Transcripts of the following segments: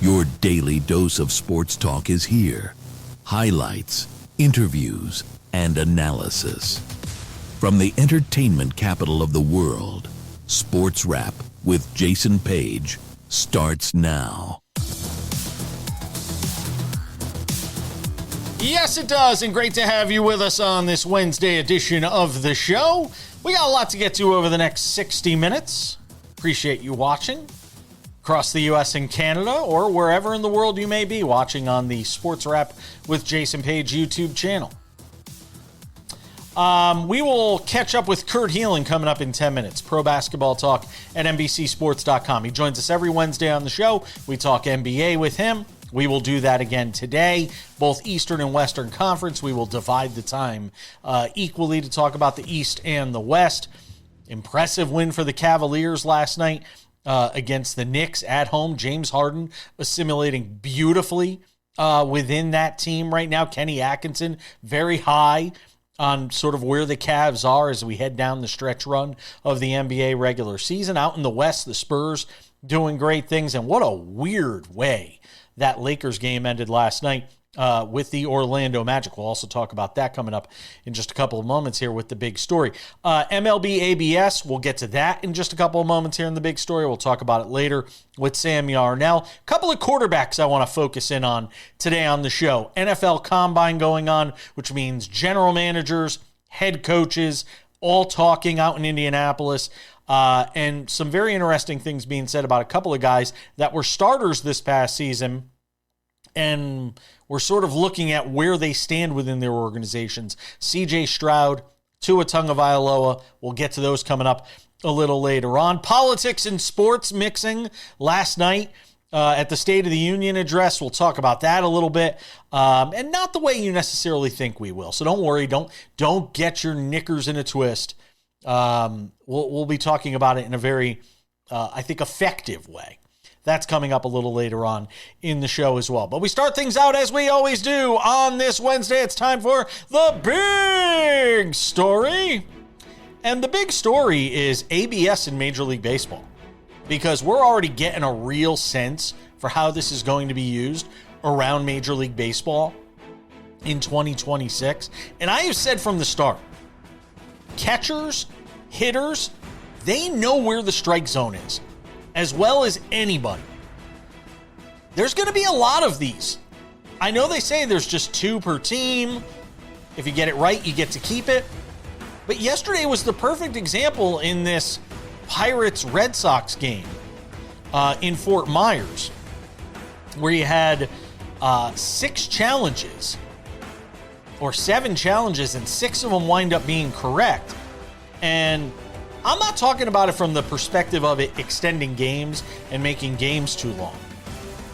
Your daily dose of sports talk is here. Highlights, interviews, and analysis. From the entertainment capital of the world, SportsWrap with Jason Page starts now. Yes, it does, and great to have you with us on this Wednesday edition of the show. We got a lot to get to over the next 60 minutes. Appreciate you watching across the U.S. and Canada, or wherever in the world you may be watching on the SportsWrap with Jason Page YouTube channel. We will catch up with Kurt Helin coming up in 10 minutes. Pro basketball talk at NBCSports.com. He joins us every Wednesday on the show. We talk NBA with him. We will do that again today, both Eastern and Western Conference. We will divide the time equally to talk about the East and the West. Impressive win for the Cavaliers last night against the Knicks at home. James Harden assimilating beautifully within that team right now. Kenny Atkinson very high on sort of where the Cavs are as we head down the stretch run of the NBA regular season. Out in the West, the Spurs doing great things. And what a weird way that Lakers game ended last night with the Orlando Magic. We'll also talk about that coming up in just a couple of moments here with the big story. MLB ABS, we'll get to that in just a couple of moments here in the big story. We'll talk about it later with Sam Yarnell. A couple of quarterbacks I want to focus in on today on the show. NFL Combine going on, which means general managers, head coaches, all talking out in Indianapolis. And some very interesting things being said about a couple of guys that were starters this past season, and we're sort of looking at where they stand within their organizations. C.J. Stroud, Tua Tagovailoa, we'll get to those coming up a little later on. Politics and sports mixing last night at the State of the Union address. We'll talk about that a little bit, and not the way you necessarily think we will. So don't worry, don't get your knickers in a twist. We'll be talking about it in a very, I think, effective way. That's coming up a little later on in the show as well. But we start things out as we always do on this Wednesday. It's time for the big story. And the big story is ABS in Major League Baseball, because we're already getting a real sense for how this is going to be used around Major League Baseball in 2026. And I have said from the start, catchers, hitters, they know where the strike zone is as well as anybody. There's going to be a lot of these. I know they say there's just 2 per team. If you get it right, you get to keep it. But yesterday was the perfect example in this Pirates-Red Sox game in Fort Myers, where you had 6 challenges or 7 challenges, and 6 of them wind up being correct. And I'm not talking about it from the perspective of it extending games and making games too long.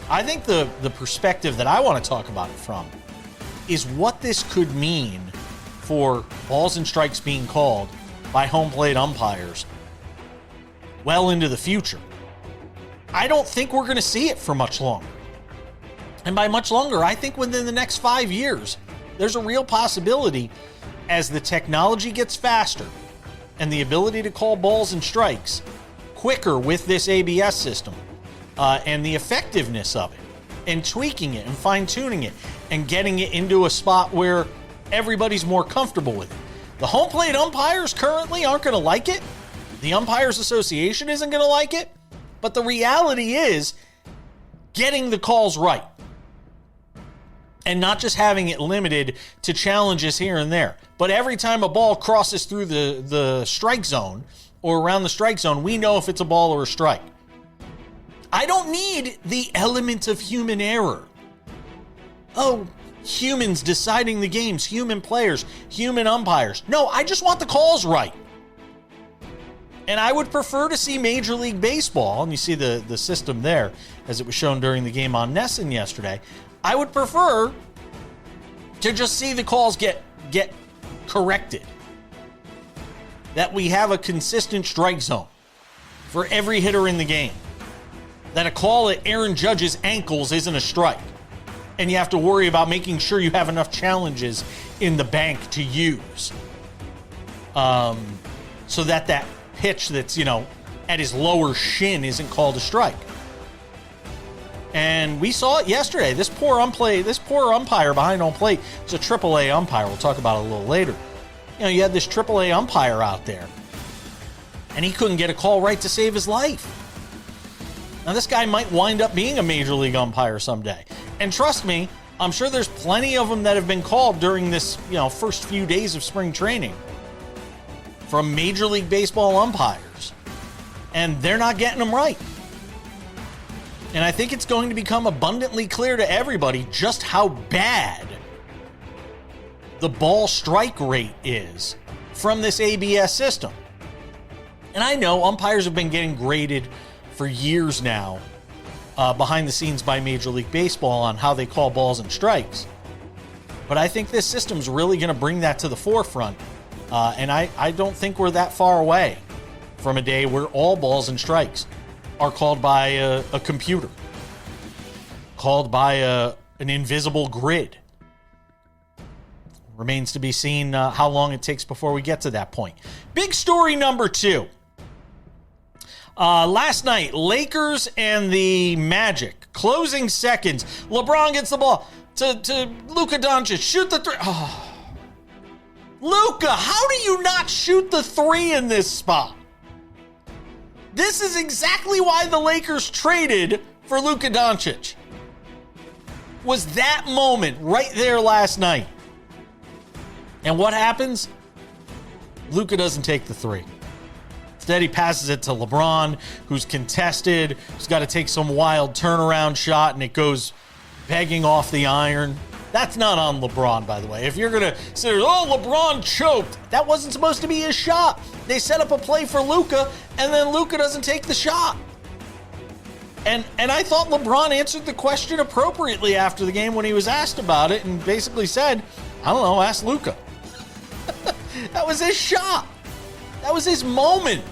I think the perspective that I want to talk about it from is what this could mean for balls and strikes being called by home plate umpires well into the future. I don't think we're going to see it for much longer. And by much longer, I think within the next 5 years, there's a real possibility, as the technology gets faster and the ability to call balls and strikes quicker with this ABS system, and the effectiveness of it, and tweaking it and fine-tuning it and getting it into a spot where everybody's more comfortable with it. The home plate umpires currently aren't going to like it. The Umpires Association isn't going to like it. But the reality is getting the calls right, and not just having it limited to challenges here and there. But every time a ball crosses through the strike zone or around the strike zone, we know if it's a ball or a strike. I don't need the element of human error. Oh, humans deciding the games, human players, human umpires. No, I just want the calls right. And I would prefer to see Major League Baseball, and you see the system there as it was shown during the game on Nesson yesterday. I would prefer to just see the calls get corrected. That we have a consistent strike zone for every hitter in the game. That a call at Aaron Judge's ankles isn't a strike. And you have to worry about making sure you have enough challenges in the bank to use. So that pitch that's, at his lower shin isn't called a strike. And we saw it yesterday. This poor umpire behind home plate, it's a AAA umpire. We'll talk about it a little later. You had this AAA umpire out there, and he couldn't get a call right to save his life. Now, this guy might wind up being a major league umpire someday. And trust me, I'm sure there's plenty of them that have been called during this, first few days of spring training from Major League Baseball umpires, and they're not getting them right. And I think it's going to become abundantly clear to everybody just how bad the ball strike rate is from this ABS system. And I know umpires have been getting graded for years now behind the scenes by Major League Baseball on how they call balls and strikes. But I think this system's really going to bring that to the forefront. And I don't think we're that far away from a day where all balls and strikes are called by a computer, called by an invisible grid. Remains to be seen how long it takes before we get to that point. Big story number 2. Last night, Lakers and the Magic, closing seconds. LeBron gets the ball to Luka Doncic. Shoot the three. Oh. Luka, how do you not shoot the three in this spot? This is exactly why the Lakers traded for Luka Doncic. Was that moment right there last night. And what happens? Luka doesn't take the three. Instead, he passes it to LeBron, who's contested, who's got to take some wild turnaround shot, and it goes pegging off the iron. That's not on LeBron, by the way. If you're going to say, LeBron choked, that wasn't supposed to be his shot. They set up a play for Luka, and then Luka doesn't take the shot. And I thought LeBron answered the question appropriately after the game when he was asked about it and basically said, I don't know, ask Luka. That was his shot. That was his moment.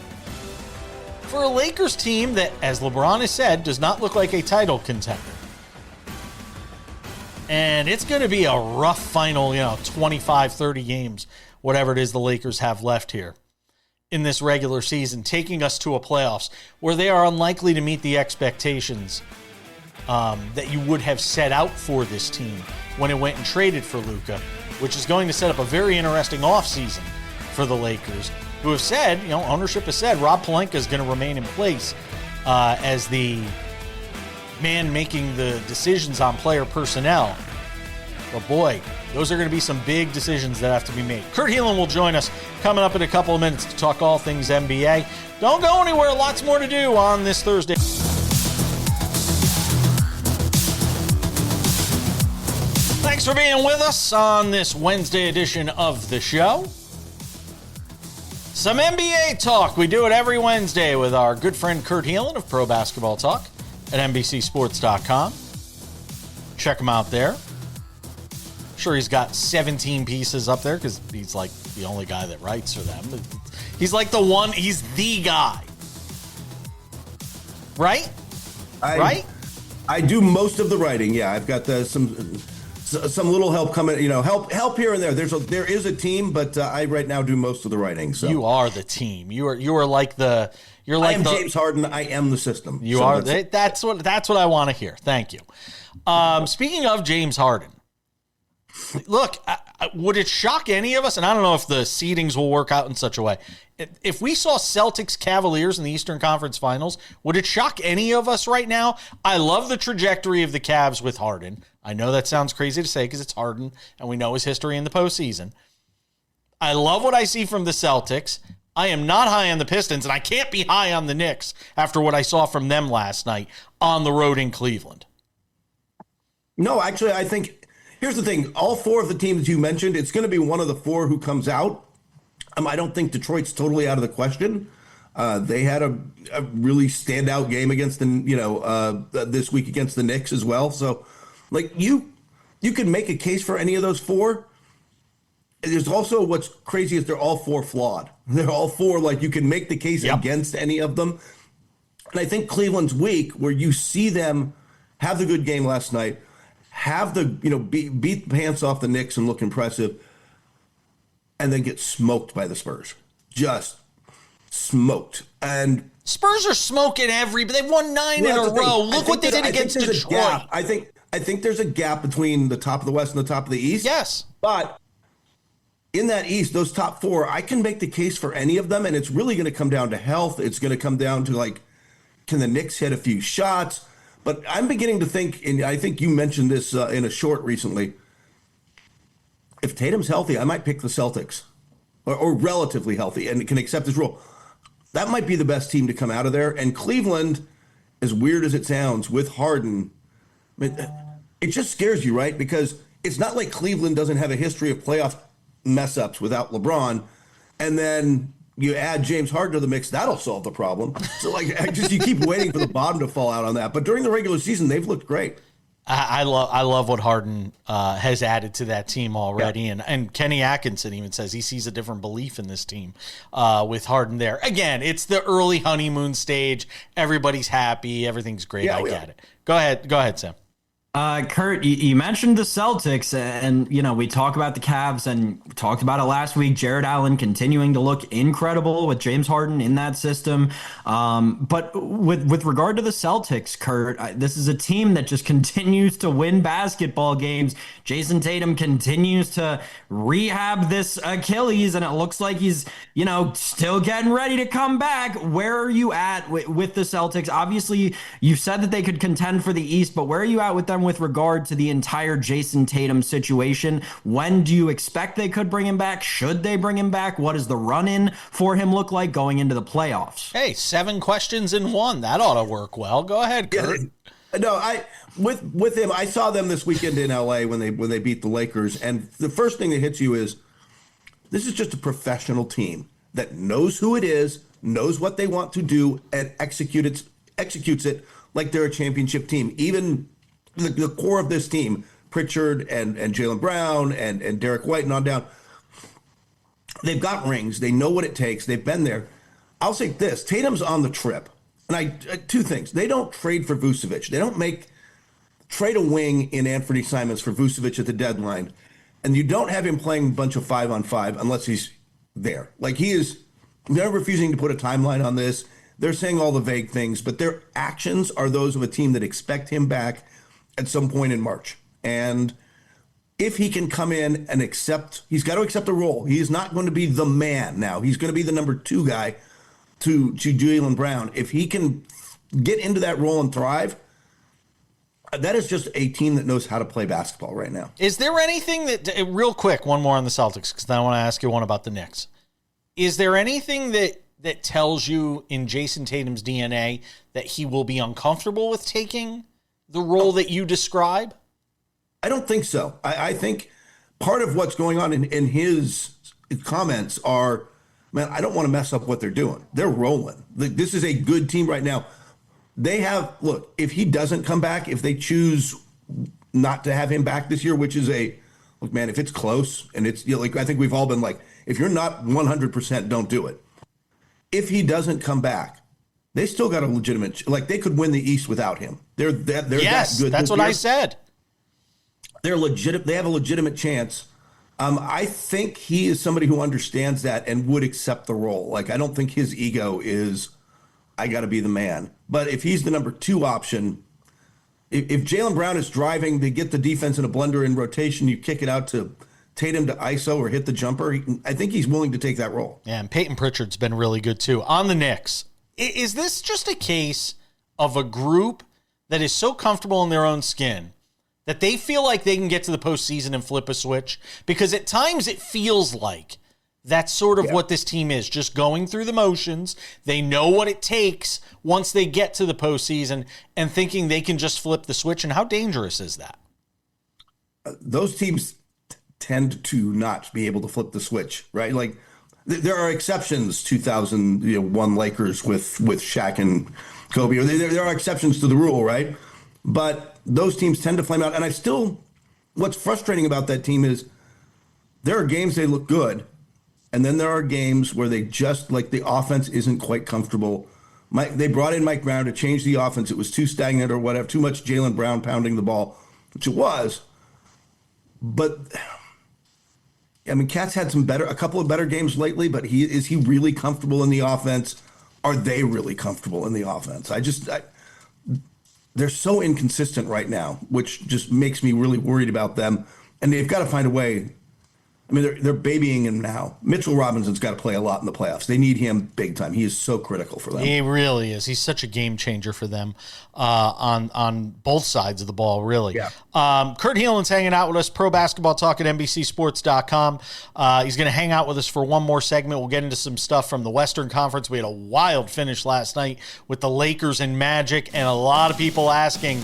For a Lakers team that, as LeBron has said, does not look like a title contender. And it's going to be a rough final, 25, 30 games, whatever it is the Lakers have left here in this regular season, taking us to a playoffs where they are unlikely to meet the expectations that you would have set out for this team when it went and traded for Luka, which is going to set up a very interesting offseason for the Lakers, who have said, ownership has said Rob Pelinka is going to remain in place as the man making the decisions on player personnel. But boy, those are going to be some big decisions that have to be made. Kurt Helin will join us coming up in a couple of minutes to talk all things NBA. Don't go anywhere. Lots more to do on this Thursday. Thanks for being with us on this Wednesday edition of the show. Some NBA talk. We do it every Wednesday with our good friend Kurt Helin of Pro Basketball Talk at NBCSports.com. Check him out there. Sure, he's got 17 pieces up there because he's like the only guy that writes for them. He's like he's the guy. Right? Right? I do most of the writing, yeah. I've got some little help coming, help here and there. There is a team, but I right now do most of the writing. So you are the team. You are like the James Harden. I am the system. You are. That's what I want to hear. Thank you. Speaking of James Harden, look, would it shock any of us? And I don't know if the seedings will work out in such a way. If we saw Celtics Cavaliers in the Eastern Conference Finals, would it shock any of us right now? I love the trajectory of the Cavs with Harden. I know that sounds crazy to say because it's Harden and we know his history in the postseason. I love what I see from the Celtics. I am not high on the Pistons, and I can't be high on the Knicks after what I saw from them last night on the road in Cleveland. No, actually, I think here's the thing. All four of the teams you mentioned, it's going to be one of the four who comes out. I don't think Detroit's totally out of the question. They had a really standout game against this week against the Knicks as well. So, you can make a case for any of those four. There's also what's crazy is they're all four flawed. They're all four you can make the case against any of them. And I think Cleveland's weak, where you see them have the good game last night, have the beat the pants off the Knicks and look impressive, and then get smoked by the Spurs. Just smoked. And Spurs are smoking but they've won 9 in a row. Look what they did against Detroit. I think there's a gap between the top of the West and the top of the East. Yes. But in that East, those top 4, I can make the case for any of them, and it's really going to come down to health. It's going to come down to, like, can the Knicks hit a few shots? But I'm beginning to think, and I think you mentioned this in a short recently, if Tatum's healthy, I might pick the Celtics, or relatively healthy, and can accept his role. That might be the best team to come out of there. And Cleveland, as weird as it sounds, with Harden, it just scares you, right? Because it's not like Cleveland doesn't have a history of playoff mess-ups without LeBron. And then you add James Harden to the mix, that'll solve the problem. So, like, you keep waiting for the bottom to fall out on that. But during the regular season, they've looked great. I love what Harden has added to that team already. Yeah. And Kenny Atkinson even says he sees a different belief in this team with Harden there. Again, it's the early honeymoon stage. Everybody's happy. Everything's great. Yeah, I get it. Go ahead, Sam. Kurt, you mentioned the Celtics, and we talk about the Cavs, and we talked about it last week. Jared Allen continuing to look incredible with James Harden in that system. But with regard to the Celtics, Kurt, this is a team that just continues to win basketball games. Jason Tatum continues to rehab this Achilles, and it looks like he's still getting ready to come back. Where are you at with the Celtics? Obviously, you said that they could contend for the East, but where are you at with them with regard to the entire Jason Tatum situation? When do you expect they could bring him back? Should they bring him back? What does the run-in for him look like going into the playoffs? Hey, 7 questions in one. That ought to work well. Go ahead, Kurt. Yeah, no, with him, I saw them this weekend in LA when they beat the Lakers, and the first thing that hits you is this is just a professional team that knows who it is, knows what they want to do, and executes it like they're a championship team. Even the core of this team, Pritchard and Jaylen Brown and Derek White and on down, they've got rings. They know what it takes. They've been there. I'll say this. Tatum's on the trip. And two things. They don't trade for Vucevic. They don't trade a wing in Anthony Simons for Vucevic at the deadline. And you don't have him playing a bunch of 5-on-5 unless he's there. Like, they're refusing to put a timeline on this. They're saying all the vague things, but their actions are those of a team that expect him back at some point in March. And if he can come in and he's got to accept a role. He is not going to be the man now. He's going to be the number 2 guy to Jaylen Brown. If he can get into that role and thrive, that is just a team that knows how to play basketball right now. Is there anything real quick, one more on the Celtics, because then I want to ask you one about the Knicks. Is there anything that tells you in Jason Tatum's DNA that he will be uncomfortable with taking the role that you describe? I don't think so. I think part of what's going on in his comments are, man, I don't want to mess up what they're doing. They're rolling. This is a good team right now. Look, if he doesn't come back, if they choose not to have him back this year, which is look, man, if it's close and it's, like, I think we've all been like, if you're not 100%, don't do it. If he doesn't come back, they still got a legitimate, they could win the East without him. They're that good. That's what I said. They're legit. They have a legitimate chance. I think he is somebody who understands that and would accept the role. Like, I don't think his ego is, I got to be the man. But if he's the number 2 option, if Jaylen Brown is driving, they get the defense in a blender in rotation, you kick it out to Tatum to ISO or hit the jumper, I think he's willing to take that role. Yeah, and Peyton Pritchard's been really good too. On the Knicks, is this just a case of a group that is so comfortable in their own skin that they feel like they can get to the postseason and flip a switch? Because at times it feels like that's sort of what this team is, just going through the motions. They know what it takes once they get to the postseason and thinking they can just flip the switch. And how dangerous is that? Those teams tend to not be able to flip the switch, right? Like, there are exceptions. 2001 Lakers with Shaq and Kobe. There are exceptions to the rule, right? But those teams tend to flame out. And what's frustrating about that team is there are games they look good, and then there are games where they just, the offense isn't quite comfortable. They brought in Mike Brown to change the offense. It was too stagnant or whatever, too much Jaylen Brown pounding the ball, which it was. But I mean, Cat's had a couple of better games lately, but is he really comfortable in the offense? are they really comfortable in the offense? They're so inconsistent right now, which just makes me really worried about them. And they've got to find a way. I mean, they're babying him now. Mitchell Robinson's got to play a lot in the playoffs. They need him big time. He is so critical for them. He really is. He's such a game changer for them on both sides of the ball, really. Yeah. Kurt Helin's hanging out with us, Pro Basketball Talk at NBCSports.com. He's going to hang out with us for one more segment. We'll get into some stuff from the Western Conference. We had a wild finish last night with the Lakers and Magic, and a lot of people asking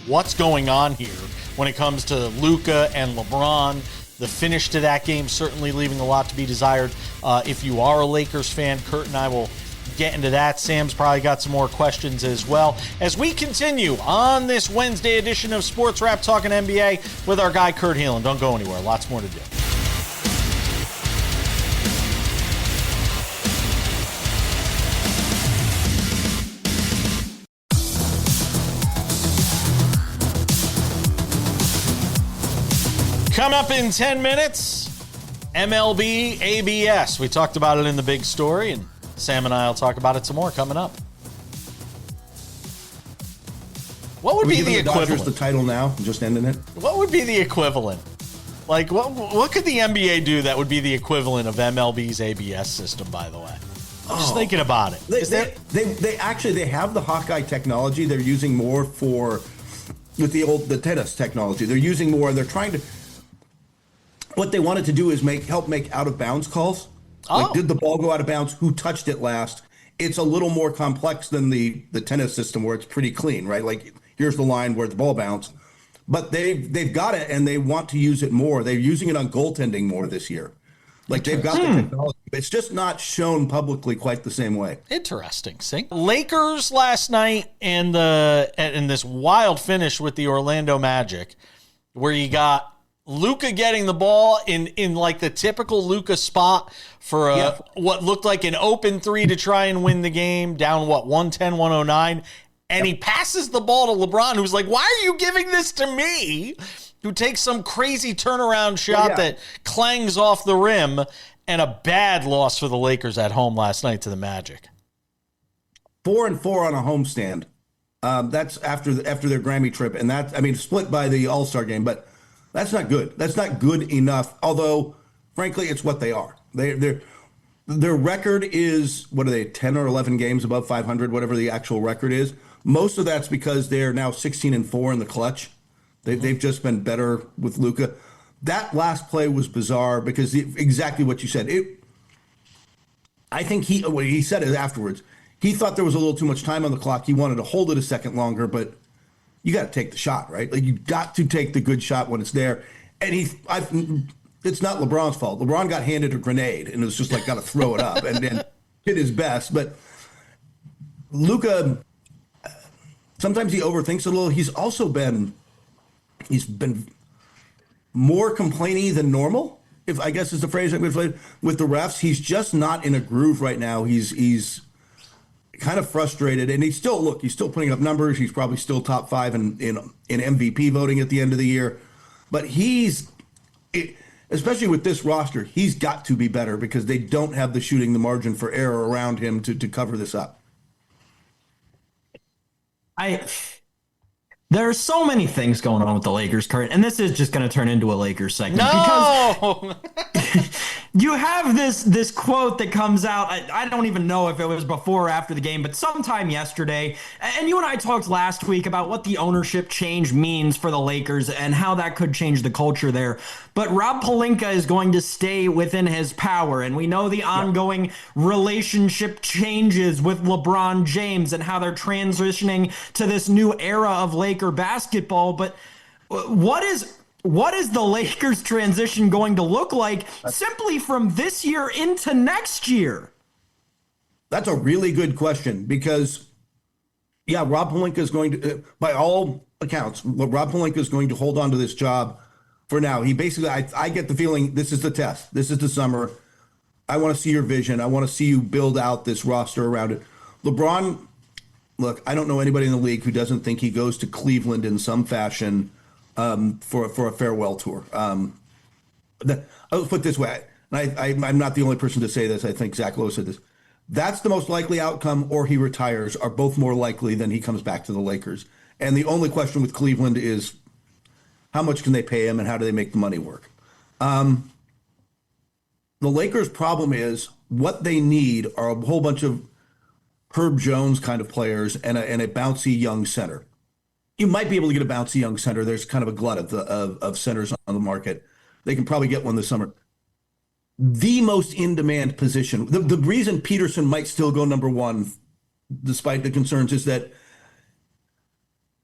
what's going on here when it comes to Luka and LeBron. The finish to that game certainly leaving a lot to be desired. If you are a Lakers fan, Kurt and I will get into that. Sam's probably got some more questions as well. As we continue on this Wednesday edition of Sports Wrap Talking NBA with our guy Kurt Helin. Don't go anywhere. Lots more to do. Coming up in 10 minutes, MLB ABS. We talked about it in the big story, and Sam and I will talk about it some more coming up. What would be the equivalent? Dodgers the title now, just ending it. What would be the equivalent? Like, what could the NBA do that would be the equivalent of MLB's ABS system, by the way? Just thinking about it. They actually have the Hawkeye technology. They're using more with the tennis technology. They're using more. They're trying to. What they wanted to do is help make out of bounds calls. Like, did the ball go out of bounds? Who touched it last? It's a little more complex than the tennis system where it's pretty clean, right? Like, here's the line where the ball bounced. But they've got it, and they want to use it more. They're using it on goaltending more this year. Like, they've got the technology. It's just not shown publicly quite the same way. Interesting. See? Lakers last night and this wild finish with the Orlando Magic, where you got Luka getting the ball in like the typical Luka spot for what looked like an open three to try and win the game, down 110, 109. And he passes the ball to LeBron, who's like, why are you giving this to me? Who takes some crazy turnaround shot that clangs off the rim, and a bad loss for the Lakers at home last night to the Magic. 4-4 on a homestand. That's after their Grammy trip, and split by the All-Star game, but that's not good. That's not good enough. Although, frankly, it's what they are. Their record is, what are they, 10 or 11 games above 500, whatever the actual record is. Most of that's because they're now 16-4 in the clutch. They've just been better with Luka. That last play was bizarre because exactly what you said. I think he said it afterwards. He thought there was a little too much time on the clock. He wanted to hold it a second longer, but you got to take the shot, right? Like, you got to take the good shot when it's there. And it's not LeBron's fault. LeBron got handed a grenade and it was just like, got to throw it up and did his best. But Luka, sometimes he overthinks it a little. He's been more complainy than normal, if I guess is the phrase I'm going to say, with the refs. He's just not in a groove right now. He's kind of frustrated, and he's still putting up numbers. He's probably still top 5 in MVP voting at the end of the year. But especially with this roster, he's got to be better because they don't have the margin for error around him to cover this up. There are so many things going on with the Lakers, Kurt, and this is just going to turn into a Lakers segment. No! Because you have this quote that comes out. I don't even know if it was before or after the game, but sometime yesterday. And you and I talked last week about what the ownership change means for the Lakers and how that could change the culture there. But Rob Pelinka is going to stay within his power. And we know the ongoing relationship changes with LeBron James and how they're transitioning to this new era of Laker basketball. But what is the Lakers transition going to look like simply from this year into next year? That's a really good question because, Rob Pelinka is going to, by all accounts, Rob Pelinka is going to hold on to this job for now. He basically, I get the feeling this is the test. This is the summer. I want to see your vision. I want to see you build out this roster around it. LeBron, look, I don't know anybody in the league who doesn't think he goes to Cleveland in some fashion for a farewell tour. I'll put it this way, and I'm not the only person to say this. I think Zach Lowe said this. That's the most likely outcome, or he retires, are both more likely than he comes back to the Lakers. And the only question with Cleveland is how much can they pay him and how do they make the money work? The Lakers' problem is what they need are a whole bunch of Herb Jones kind of players and a bouncy young center. You might be able to get a bouncy young center. There's kind of a glut of centers on the market. They can probably get one this summer. The most in-demand position, the reason Peterson might still go number one, despite the concerns, is that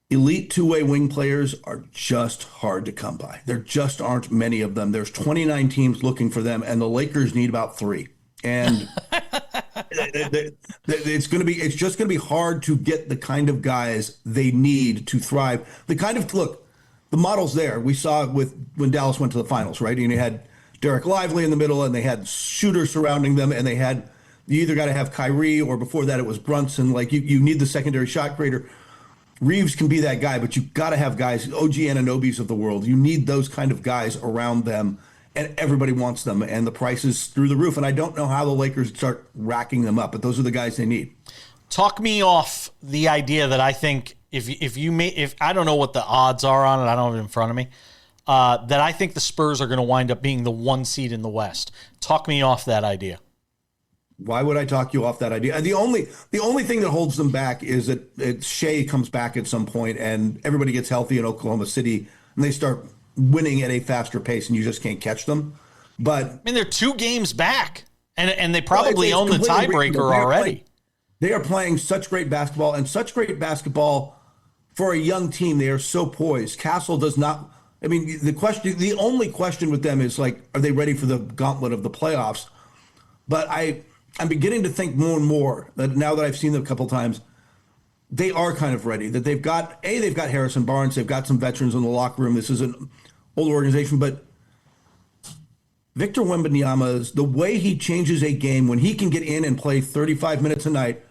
elite two-way wing players are just hard to come by. There just aren't many of them. There's 29 teams looking for them, and the Lakers need about 3. And it's just going to be hard to get the kind of guys they need to thrive. The model's there. We saw it when Dallas went to the finals, right? And you had Derek Lively in the middle, and they had shooters surrounding them, and you either got to have Kyrie, or before that it was Brunson. Like you need the secondary shot creator. Reeves can be that guy, but you've got to have guys, OG Ananobis of the world. You need those kind of guys around them, and everybody wants them, and the price is through the roof. And I don't know how the Lakers start racking them up, but those are the guys they need. Talk me off the idea that I think if I don't know what the odds are on it, I don't have it in front of me, that I think the Spurs are going to wind up being the 1 seed in the West. Talk me off that idea. Why would I talk you off that idea? The only thing that holds them back is that Shea comes back at some point and everybody gets healthy in Oklahoma City and they start winning at a faster pace and you just can't catch them. But I mean, they're 2 games back and they probably own the tiebreaker already. They are playing such great basketball for a young team. They are so poised. Castle does not. I mean, the only question with them is like, are they ready for the gauntlet of the playoffs? But I'm beginning to think more and more that now that I've seen them a couple times, they are kind of ready. That they've got Harrison Barnes, they've got some veterans in the locker room. This is an old organization, but Victor Wembanyama, the way he changes a game when he can get in and play 35 minutes a night,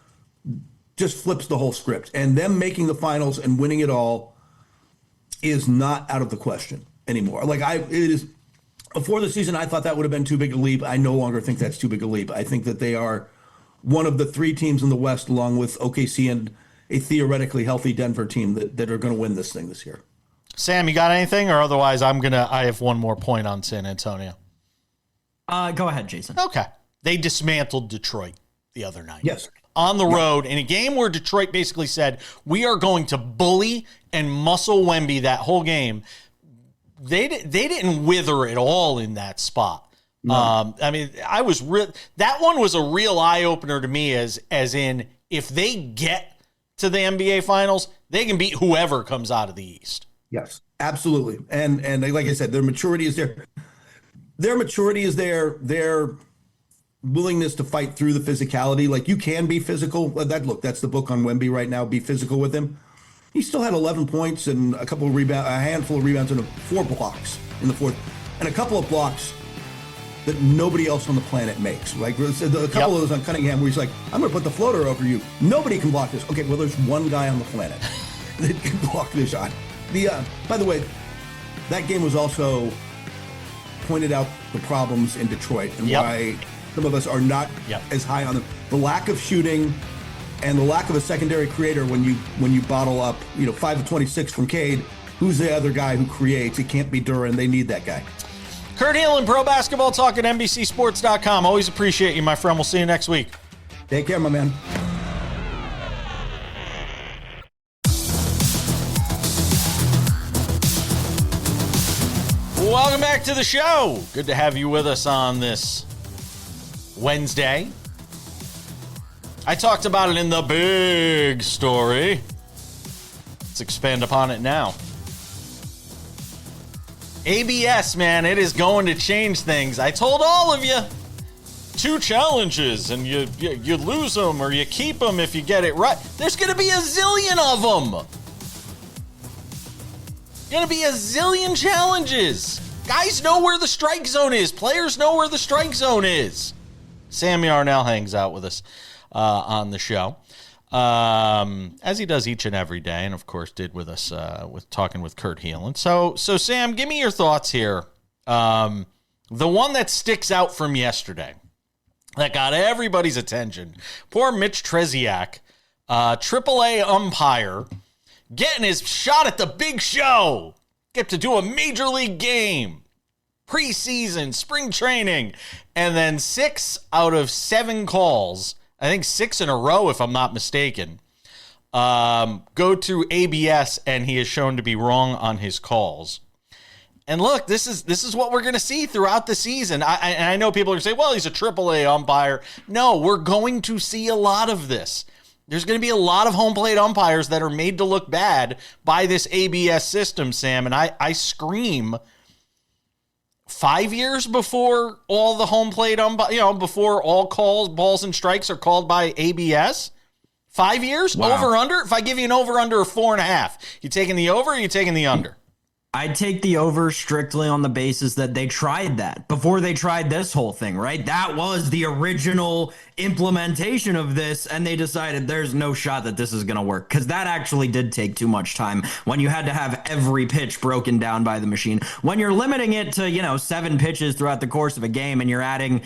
just flips the whole script. And them making the finals and winning it all is not out of the question anymore. It is. Before the season, I thought that would have been too big a leap. I no longer think that's too big a leap. I think that they are one of the 3 teams in the West, along with OKC and a theoretically healthy Denver team that are going to win this thing this year. Sam, you got anything? Or otherwise, I have one more point on San Antonio. Go ahead, Jason. Okay. They dismantled Detroit the other night. Yes. On the road in a game where Detroit basically said, we are going to bully and muscle Wemby that whole game. They didn't wither at all in that spot. No. I mean, that one was a real eye opener to me as in if they get to the NBA Finals, they can beat whoever comes out of the East. Yes, absolutely. And like I said, their maturity is there. Their maturity is there. Their willingness to fight through the physicality. Like, you can be physical. That's the book on Wemby right now. Be physical with him. He still had 11 points and a handful of rebounds and 4 blocks in the fourth, and a couple of blocks that nobody else on the planet makes. Like a couple of those on Cunningham where he's like, I'm going to put the floater over you. Nobody can block this. Okay, well, there's one guy on the planet that can block this shot. By the way, that game was also pointed out the problems in Detroit and why some of us are not as high on them. The lack of shooting and the lack of a secondary creator when you bottle up, 5 of 26 from Cade. Who's the other guy who creates? It can't be Duran. They need that guy. Kurt Helin, Pro Basketball Talk at NBCSports.com. Always appreciate you, my friend. We'll see you next week. Take care, my man. Welcome back to the show. Good to have you with us on this Wednesday. I talked about it in the big story. Let's expand upon it now. ABS, man, it is going to change things. I told all of you, 2 challenges, and you lose them or you keep them if you get it right. There's going to be a zillion of them. Going to be a zillion challenges. Guys know where the strike zone is. Players know where the strike zone is. Sam Yarnell hangs out with us on the show, as he does each and every day, and of course did with us with talking with Kurt Helin. So Sam, give me your thoughts here. The one that sticks out from yesterday that got everybody's attention. Poor Mitch Tresiak, AAA umpire, getting his shot at the big show. Get to do a major league game, preseason, spring training, and then 6 out of 7 calls, I think 6 in a row if I'm not mistaken, go to ABS, and he is shown to be wrong on his calls. And look, this is what we're going to see throughout the season. I know people are saying, well, he's a AAA umpire. No, we're going to see a lot of this. There's going to be a lot of home plate umpires that are made to look bad by this ABS system, Sam. And I scream 5 years before all the home plate before all calls, balls, and strikes are called by ABS. 5 years? Wow. Over, under? If I give you an over, under, or 4.5, you taking the over or you taking the under? I'd take the over strictly on the basis that they tried that before they tried this whole thing, right? That was the original implementation of this, and they decided there's no shot that this is going to work, because that actually did take too much time when you had to have every pitch broken down by the machine. When you're limiting it to, 7 pitches throughout the course of a game, and you're adding,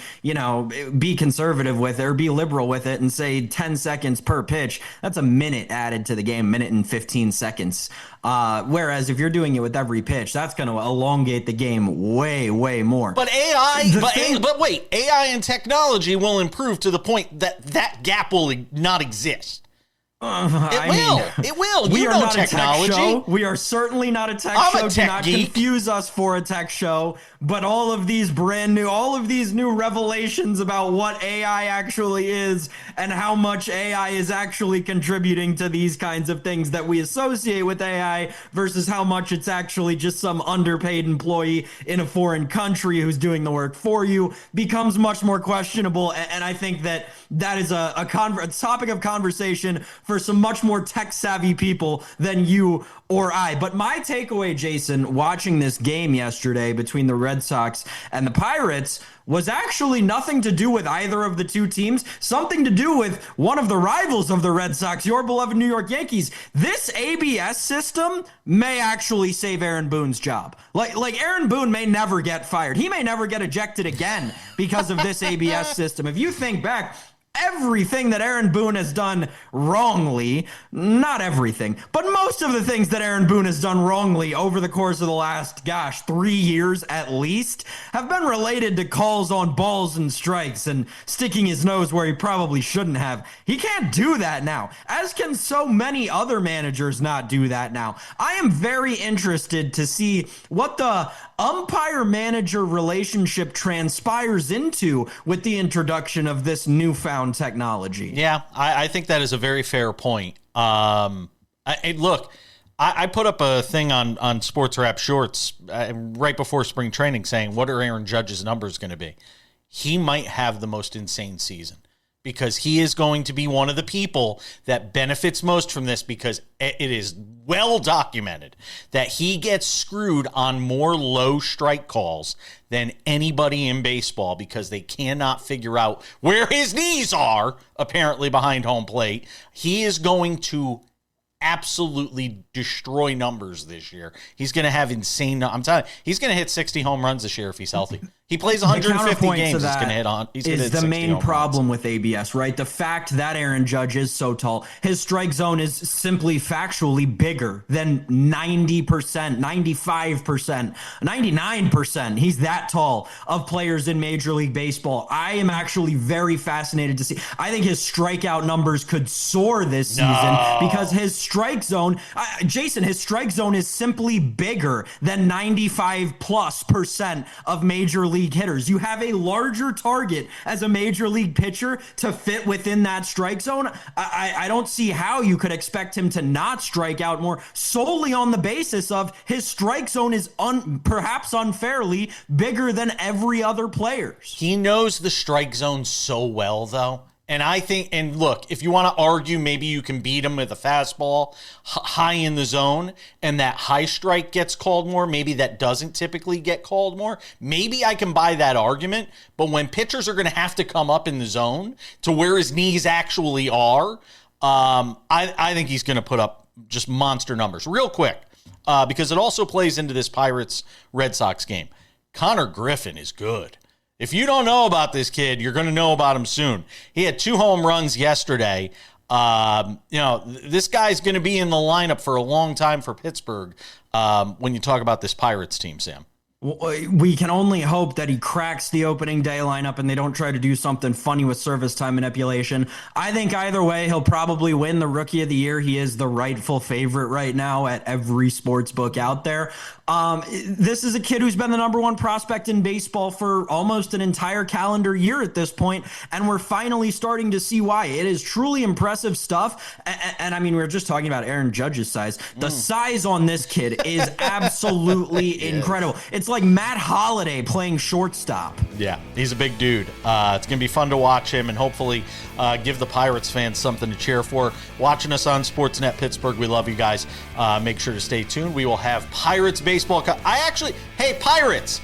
be conservative with it or be liberal with it and say 10 seconds per pitch, that's a minute added to the game, minute and 15 seconds. Whereas if you're doing it with every pitch, that's going to elongate the game way, way more. But AI and technology will improve to the point that gap will not exist. It will. We You are know not technology. a tech show. We are certainly not a tech I'm show. a tech Do not geek. confuse us for a tech show. But all of these new revelations about what AI actually is and how much AI is actually contributing to these kinds of things that we associate with AI versus how much it's actually just some underpaid employee in a foreign country who's doing the work for you becomes much more questionable. And I think that is a topic of conversation for some much more tech savvy people than you or I. But my takeaway, Jason, watching this game yesterday between the Red Sox and the Pirates was actually nothing to do with either of the two teams, something to do with one of the rivals of the Red Sox, your beloved New York Yankees. This ABS system may actually save Aaron Boone's job. Like Aaron Boone may never get fired. He may never get ejected again because of this ABS system. If you think back, everything that Aaron Boone has done wrongly, not everything, but most of the things that Aaron Boone has done wrongly over the course of the last, 3 years at least, have been related to calls on balls and strikes and sticking his nose where he probably shouldn't have. He can't do that now, as can so many other managers not do that now. I am very interested to see what the umpire-manager relationship transpires into with the introduction of this newfound technology. Yeah, I think that is a very fair point. I put up a thing on SportsWrap Shorts right before spring training saying, what are Aaron Judge's numbers going to be? He might have the most insane season, because he is going to be one of the people that benefits most from this, because it is well documented that he gets screwed on more low strike calls than anybody in baseball, because they cannot figure out where his knees are, apparently behind home plate. He is going to absolutely destroy numbers this year. He's going to have insane. I'm telling you, he's going to hit 60 home runs this year if he's healthy. He plays 150 games. He's going to hit on. He's going to hit 60 the main home problem runs. with ABS, right? The fact that Aaron Judge is so tall, his strike zone is simply factually bigger than 90%, 95%, 99%. He's that tall of players in Major League Baseball. I am actually very fascinated to see. I think his strikeout numbers could soar this season because his strike zone, Jason, his strike zone is simply bigger than 95+% of Major League hitters. You have a larger target as a Major League pitcher to fit within that strike zone. I don't see how you could expect him to not strike out more solely on the basis of his strike zone is perhaps unfairly bigger than every other player's. He knows the strike zone so well, though. And I think, and look, if you want to argue, maybe you can beat him with a fastball high in the zone, and that high strike gets called more. Maybe that doesn't typically get called more. Maybe I can buy that argument. But when pitchers are going to have to come up in the zone to where his knees actually are, I think he's going to put up just monster numbers. Real quick, because it also plays into this Pirates-Red Sox game. Connor Griffin is good. If you don't know about this kid, you're going to know about him soon. He had 2 home runs yesterday. This guy's going to be in the lineup for a long time for Pittsburgh when you talk about this Pirates team, Sam. We can only hope that he cracks the opening day lineup and they don't try to do something funny with service time manipulation. I think either way, he'll probably win the Rookie of the Year. He is the rightful favorite right now at every sports book out there. This is a kid who's been the number 1 prospect in baseball for almost an entire calendar year at this point, and we're finally starting to see why. It is truly impressive stuff. And I mean, we were just talking about Aaron Judge's size. The size on this kid is absolutely incredible. It's like Matt Holliday playing shortstop. Yeah, he's a big dude. It's going to be fun to watch him and hopefully give the Pirates fans something to cheer for. Watching us on Sportsnet Pittsburgh, we love you guys. Make sure to stay tuned. We will have Pirates baseball. Hey, Pirates,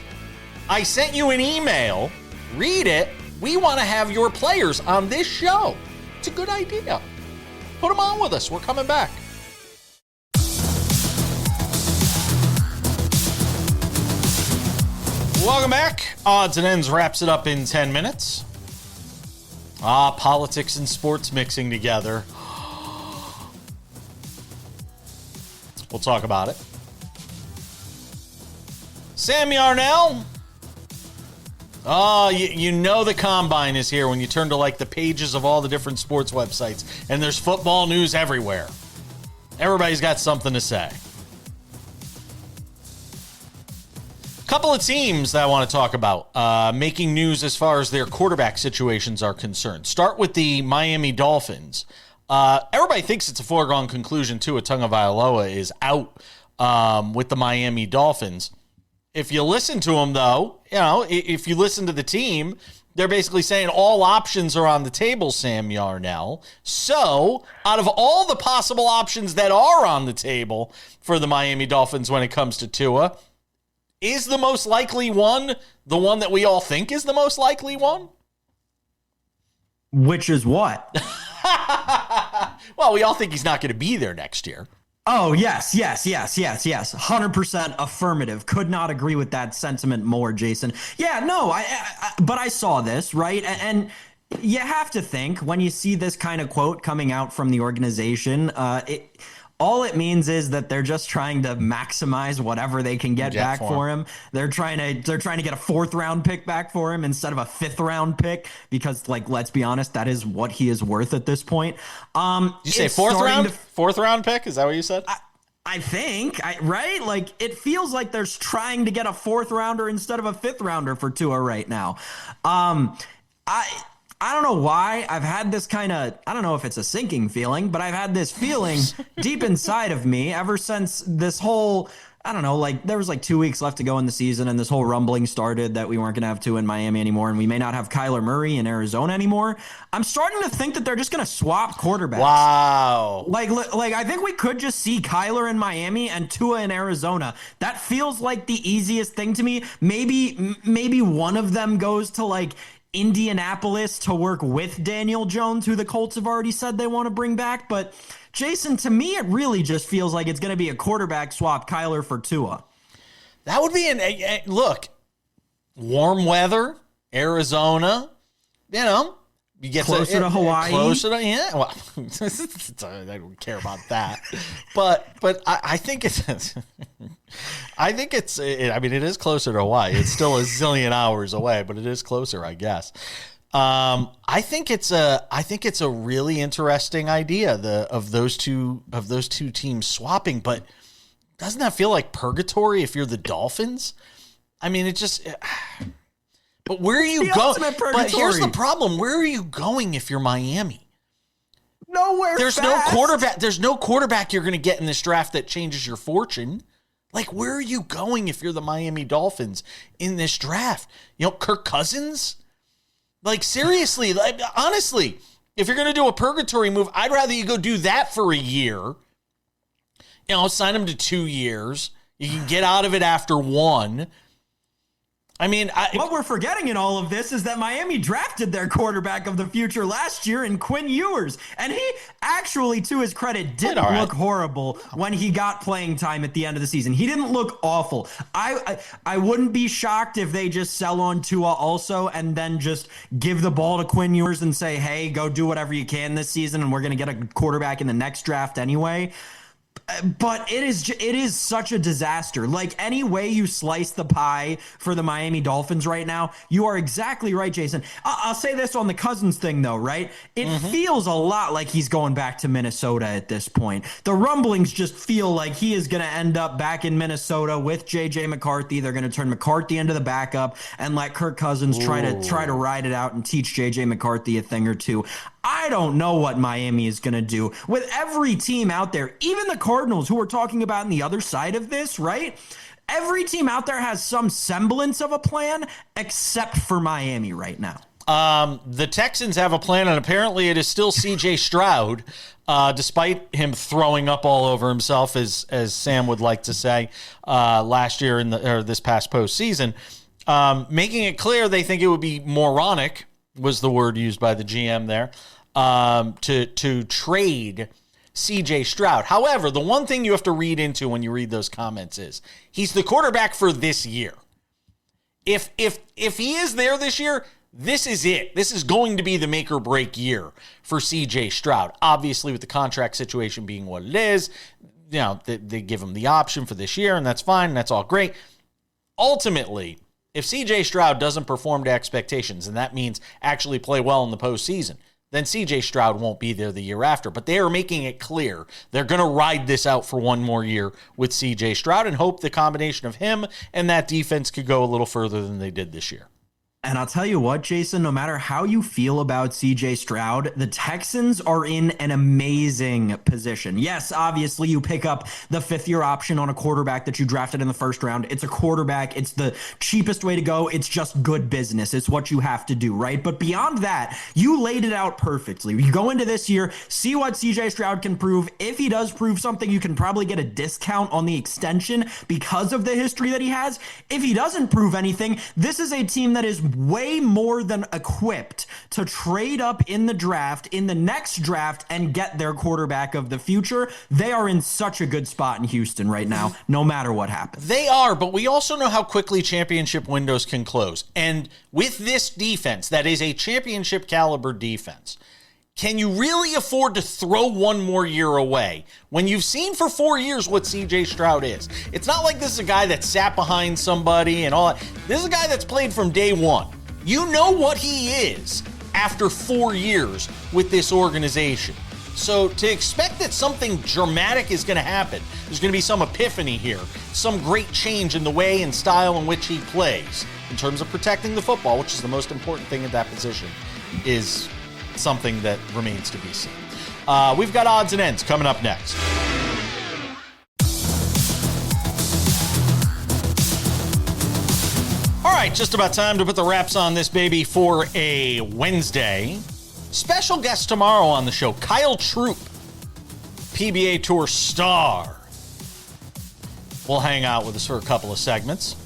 I sent you an email. Read it. We want to have your players on this show. It's a good idea. Put them on with us. We're coming back. Welcome back. Odds and Ends wraps it up in 10 minutes. Politics and sports mixing together. We'll talk about it. Sam Yarnell. You know the combine is here when you turn to like the pages of all the different sports websites and there's football news everywhere. Everybody's got something to say. Couple of teams that I want to talk about making news as far as their quarterback situations are concerned. Start with the Miami Dolphins. Everybody thinks it's a foregone conclusion Tua Tagovailoa is out with the Miami Dolphins. If you listen to them, though, if you listen to the team, they're basically saying all options are on the table, Sam Yarnell. So, out of all the possible options that are on the table for the Miami Dolphins when it comes to Tua, is the most likely one the one that we all think is the most likely one? Which is what? Well, we all think he's not going to be there next year. Oh, yes. 100% affirmative. Could not agree with that sentiment more, Jason. Yeah, no, but I saw this, right? And you have to think when you see this kind of quote coming out from the organization, all it means is that they're just trying to maximize whatever they can get back for him. They're trying to get a 4th round pick back for him instead of a 5th round pick because, like, let's be honest, that is what he is worth at this point. Did you say 4th round pick? Is that what you said? I think, right? Like, it feels like they're trying to get a 4th rounder instead of a 5th rounder for Tua right now. I don't know why. I've had this kind of, I don't know if it's a sinking feeling, but I've had this feeling deep inside of me ever since this whole, I don't know, like there was like 2 weeks left to go in the season and this whole rumbling started that we weren't going to have Tua in Miami anymore and we may not have Kyler Murray in Arizona anymore. I'm starting to think that they're just going to swap quarterbacks. Wow. Like I think we could just see Kyler in Miami and Tua in Arizona. That feels like the easiest thing to me. Maybe one of them goes to like Indianapolis to work with Daniel Jones, who the Colts have already said they want to bring back. But Jason, to me, it really just feels like it's going to be a quarterback swap, Kyler for Tua. That would be look, warm weather, Arizona, you get closer to Hawaii. Closer to, yeah. Well, I don't care about that. But I think it's, I mean, it is closer to Hawaii. It's still a zillion hours away, but it is closer, I guess. I think it's a really interesting idea of those two teams swapping, but doesn't that feel like purgatory if you're the Dolphins? I mean, it just. But where are you going? But here's the problem: where are you going if you're Miami? Nowhere. There's no quarterback. There's no quarterback you're going to get in this draft that changes your fortune. Like, where are you going if you're the Miami Dolphins in this draft? Kirk Cousins. Like, seriously, honestly, if you're going to do a purgatory move, I'd rather you go do that for a year. Sign him to 2 years. You can get out of it after 1. I mean, what we're forgetting in all of this is that Miami drafted their quarterback of the future last year in Quinn Ewers. And he actually, to his credit, didn't look horrible when he got playing time at the end of the season. He didn't look awful. I wouldn't be shocked if they just sell on Tua also and then just give the ball to Quinn Ewers and say, hey, go do whatever you can this season, and we're going to get a quarterback in the next draft anyway. But it is such a disaster. Like, any way you slice the pie for the Miami Dolphins right now, you are exactly right, Jason. I'll say this on the Cousins thing, though, right? It feels a lot like he's going back to Minnesota at this point. The rumblings just feel like he is going to end up back in Minnesota with J.J. McCarthy. They're going to turn McCarthy into the backup and let Kirk Cousins try to ride it out and teach J.J. McCarthy a thing or two. I don't know what Miami is going to do with every team out there, even the Cardinals, who we're talking about on the other side of this, right? Every team out there has some semblance of a plan except for Miami right now. The Texans have a plan, and apparently it is still C.J. Stroud, despite him throwing up all over himself, as Sam would like to say, last year or this past postseason, making it clear they think it would be moronic, was the word used by the GM there, to trade C.J. Stroud. However, the one thing you have to read into when you read those comments is he's the quarterback for this year. If he is there this year, this is it. This is going to be the make or break year for C.J. Stroud. Obviously, with the contract situation being what it is, you know, they give him the option for this year, and that's fine, and that's all great. Ultimately, if C.J. Stroud doesn't perform to expectations, and that means actually play well in the postseason, then C.J. Stroud won't be there the year after. But they are making it clear they're going to ride this out for one more year with C.J. Stroud and hope the combination of him and that defense could go a little further than they did this year. And I'll tell you what, Jason, no matter how you feel about C.J. Stroud, the Texans are in an amazing position. Yes, obviously you pick up the fifth-year option on a quarterback that you drafted in the first round. It's a quarterback. It's the cheapest way to go. It's just good business. It's what you have to do, right? But beyond that, you laid it out perfectly. You go into this year, see what C.J. Stroud can prove. If he does prove something, you can probably get a discount on the extension because of the history that he has. If he doesn't prove anything, this is a team that is way more than equipped to trade up in the draft, in the next draft, and get their quarterback of the future. They are in such a good spot in Houston right now, no matter what happens. They are, but we also know how quickly championship windows can close. And with this defense, that is a championship caliber defense, can you really afford to throw one more year away when you've seen for 4 years what C.J. Stroud is? It's not like this is a guy that sat behind somebody and all that. This is a guy that's played from day one. You know what he is after 4 years with this organization. So to expect that something dramatic is going to happen, there's going to be some epiphany here, some great change in the way and style in which he plays in terms of protecting the football, which is the most important thing at that position, is something that remains to be seen. We've got odds and ends coming up next. All right, just about time to put the wraps on this baby for a Wednesday. Special guest tomorrow on the show, Kyle Troop, PBA Tour star. We'll hang out with us for a couple of segments,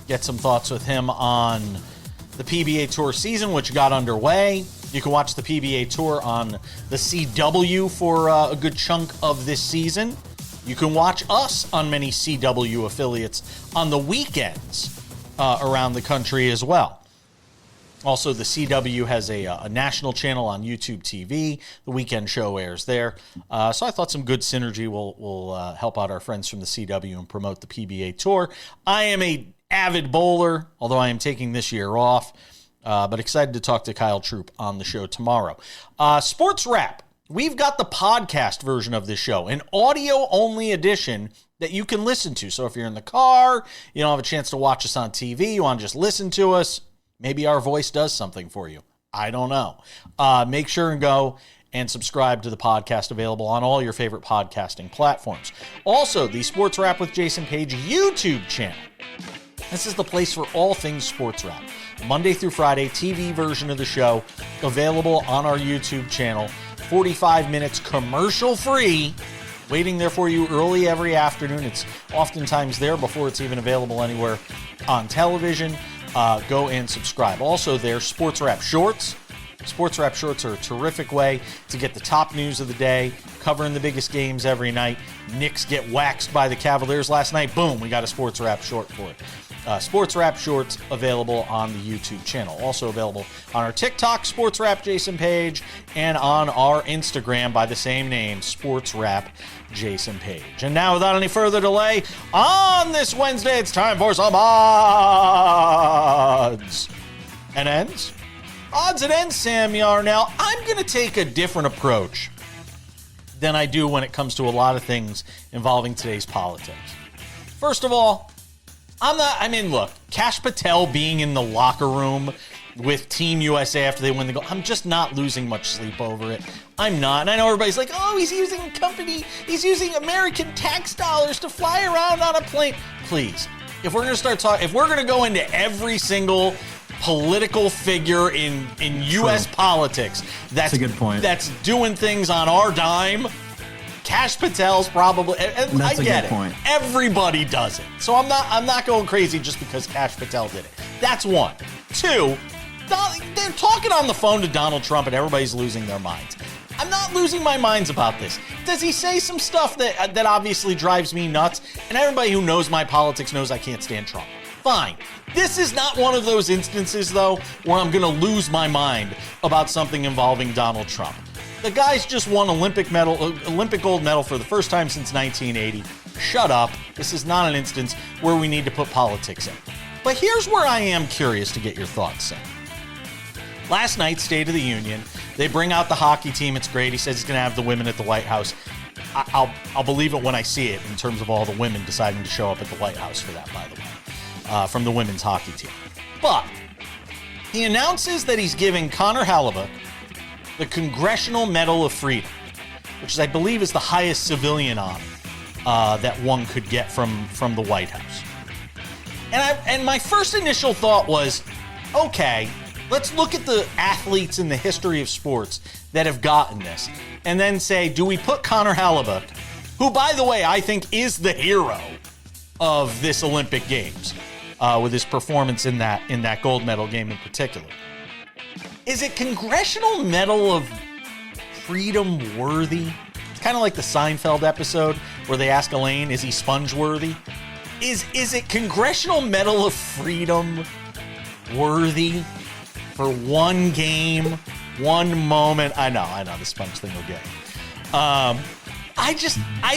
get some thoughts with him on the PBA Tour season, which got underway. You can watch the PBA Tour on the CW for a good chunk of this season. You can watch us on many CW affiliates on the weekends around the country as well. Also, the CW has a national channel on YouTube TV. The weekend show airs there. So I thought some good synergy will help out our friends from the CW and promote the PBA Tour. I am an avid bowler, although I am taking this year off. But excited to talk to Kyle Troop on the show tomorrow. SportsWrap. We've got the podcast version of this show, an audio-only edition that you can listen to. So if you're in the car, you don't have a chance to watch us on TV, you want to just listen to us, maybe our voice does something for you. I don't know. Make sure and go and subscribe to the podcast, available on all your favorite podcasting platforms. Also, the SportsWrap with Jason Page YouTube channel. This is the place for all things SportsWrap. Monday through Friday, TV version of the show, available on our YouTube channel. 45 minutes commercial-free waiting there for you early every afternoon. It's oftentimes there before it's even available anywhere on television. Go and subscribe. Also, there's SportsWrap Shorts. SportsWrap Shorts are a terrific way to get the top news of the day, covering the biggest games every night. Knicks get waxed by the Cavaliers last night. Boom, we got a SportsWrap Short for it. SportsWrap Shorts available on the YouTube channel. Also available on our TikTok, SportsWrap Jason page, and on our Instagram by the same name, SportsWrap Jason page. And now, without any further delay, on this Wednesday, it's time for some odds and ends. Odds and ends, Sam Yarnell. I'm going to take a different approach than I do when it comes to a lot of things involving today's politics. First of all, look, Kash Patel being in the locker room with Team USA after they win the gold, I'm just not losing much sleep over it. I'm not. And I know everybody's like, oh, he's using American tax dollars to fly around on a plane. Please, if we're going to start talking, if we're going to go into every single political figure in U.S. politics that's a good point. That's doing things on our dime, Kash Patel's probably, and I get it. Point. Everybody does it. So I'm not going crazy just because Kash Patel did it. That's one. Two, they're talking on the phone to Donald Trump and everybody's losing their minds. I'm not losing my minds about this. Does he say some stuff that obviously drives me nuts? And everybody who knows my politics knows I can't stand Trump. Fine. This is not one of those instances, though, where I'm going to lose my mind about something involving Donald Trump. The guy's just won Olympic gold medal for the first time since 1980. Shut up. This is not an instance where we need to put politics in. But here's where I am curious to get your thoughts, Sam. Last night, State of the Union, they bring out the hockey team. It's great. He says he's going to have the women at the White House. I'll believe it when I see it in terms of all the women deciding to show up at the White House for that, by the way, from the women's hockey team. But he announces that he's giving Connor Helin the Congressional Medal of Freedom, which I believe is the highest civilian honor that one could get from the White House. And my first initial thought was, okay, let's look at the athletes in the history of sports that have gotten this, and then say, do we put Connor Helin, who, by the way, I think is the hero of this Olympic Games, with his performance in that gold medal game in particular. Is it Congressional Medal of Freedom worthy? It's kind of like the Seinfeld episode where they ask Elaine, is he sponge worthy? Is it Congressional Medal of Freedom worthy for one game, one moment? I know the sponge thing will get. I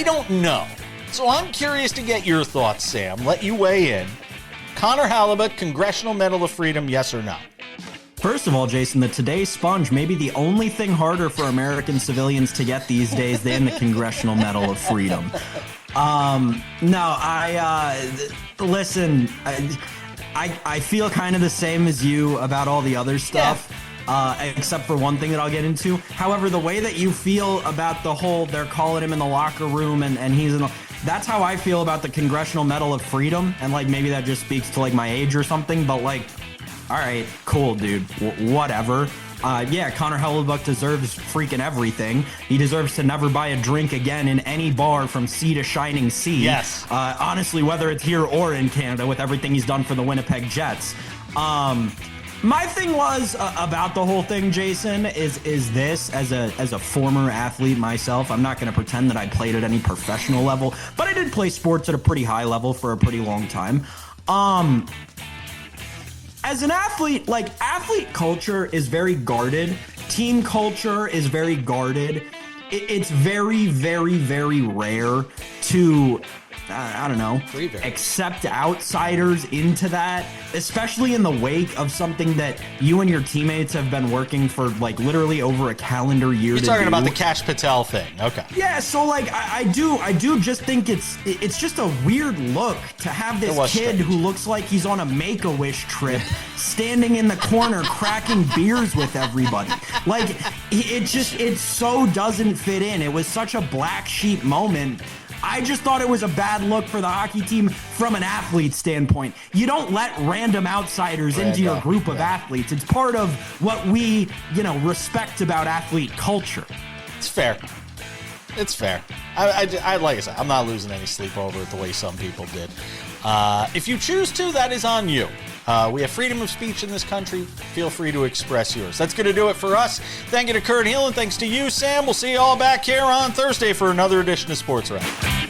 don't know. So I'm curious to get your thoughts, Sam. Let you weigh in. Connor Helin, Congressional Medal of Freedom, yes or no? First of all, Jason, the Today Sponge may be the only thing harder for American civilians to get these days than the Congressional Medal of Freedom. Listen, I feel kind of the same as you about all the other stuff. Yeah. Except for one thing that I'll get into. However, the way that you feel about the whole, they're calling him in the locker room and he's in the, that's how I feel about the Congressional Medal of Freedom. And like, maybe that just speaks to like my age or something, but like, all right, cool, dude, whatever. Connor Helin deserves freaking everything. He deserves to never buy a drink again in any bar from sea to shining sea. Yes. Honestly, whether it's here or in Canada, with everything he's done for the Winnipeg Jets. My thing was about the whole thing, Jason, is this, as a former athlete myself, I'm not going to pretend that I played at any professional level, but I did play sports at a pretty high level for a pretty long time. As an athlete, like, athlete culture is very guarded. Team culture is very guarded. It's very, very, very rare to, I don't know, accept outsiders into that, especially in the wake of something that you and your teammates have been working for, like, literally over a calendar year. You're talking about the Kash Patel thing. Okay. Yeah, so, like, I do just think it's just a weird look to have this kid who looks like he's on a Make-A-Wish trip standing in the corner cracking beers with everybody. Like, it so doesn't fit in. It was such a black sheep moment. I just thought it was a bad look for the hockey team from an athlete standpoint. You don't let random outsiders into your group of athletes. It's part of what we, respect about athlete culture. It's fair. It's fair. I like I said, I'm not losing any sleep over it the way some people did. If you choose to, that is on you. We have freedom of speech in this country. Feel free to express yours. That's going to do it for us. Thank you to Kurt Helin. Thanks to you, Sam. We'll see you all back here on Thursday for another edition of Sports Wrap.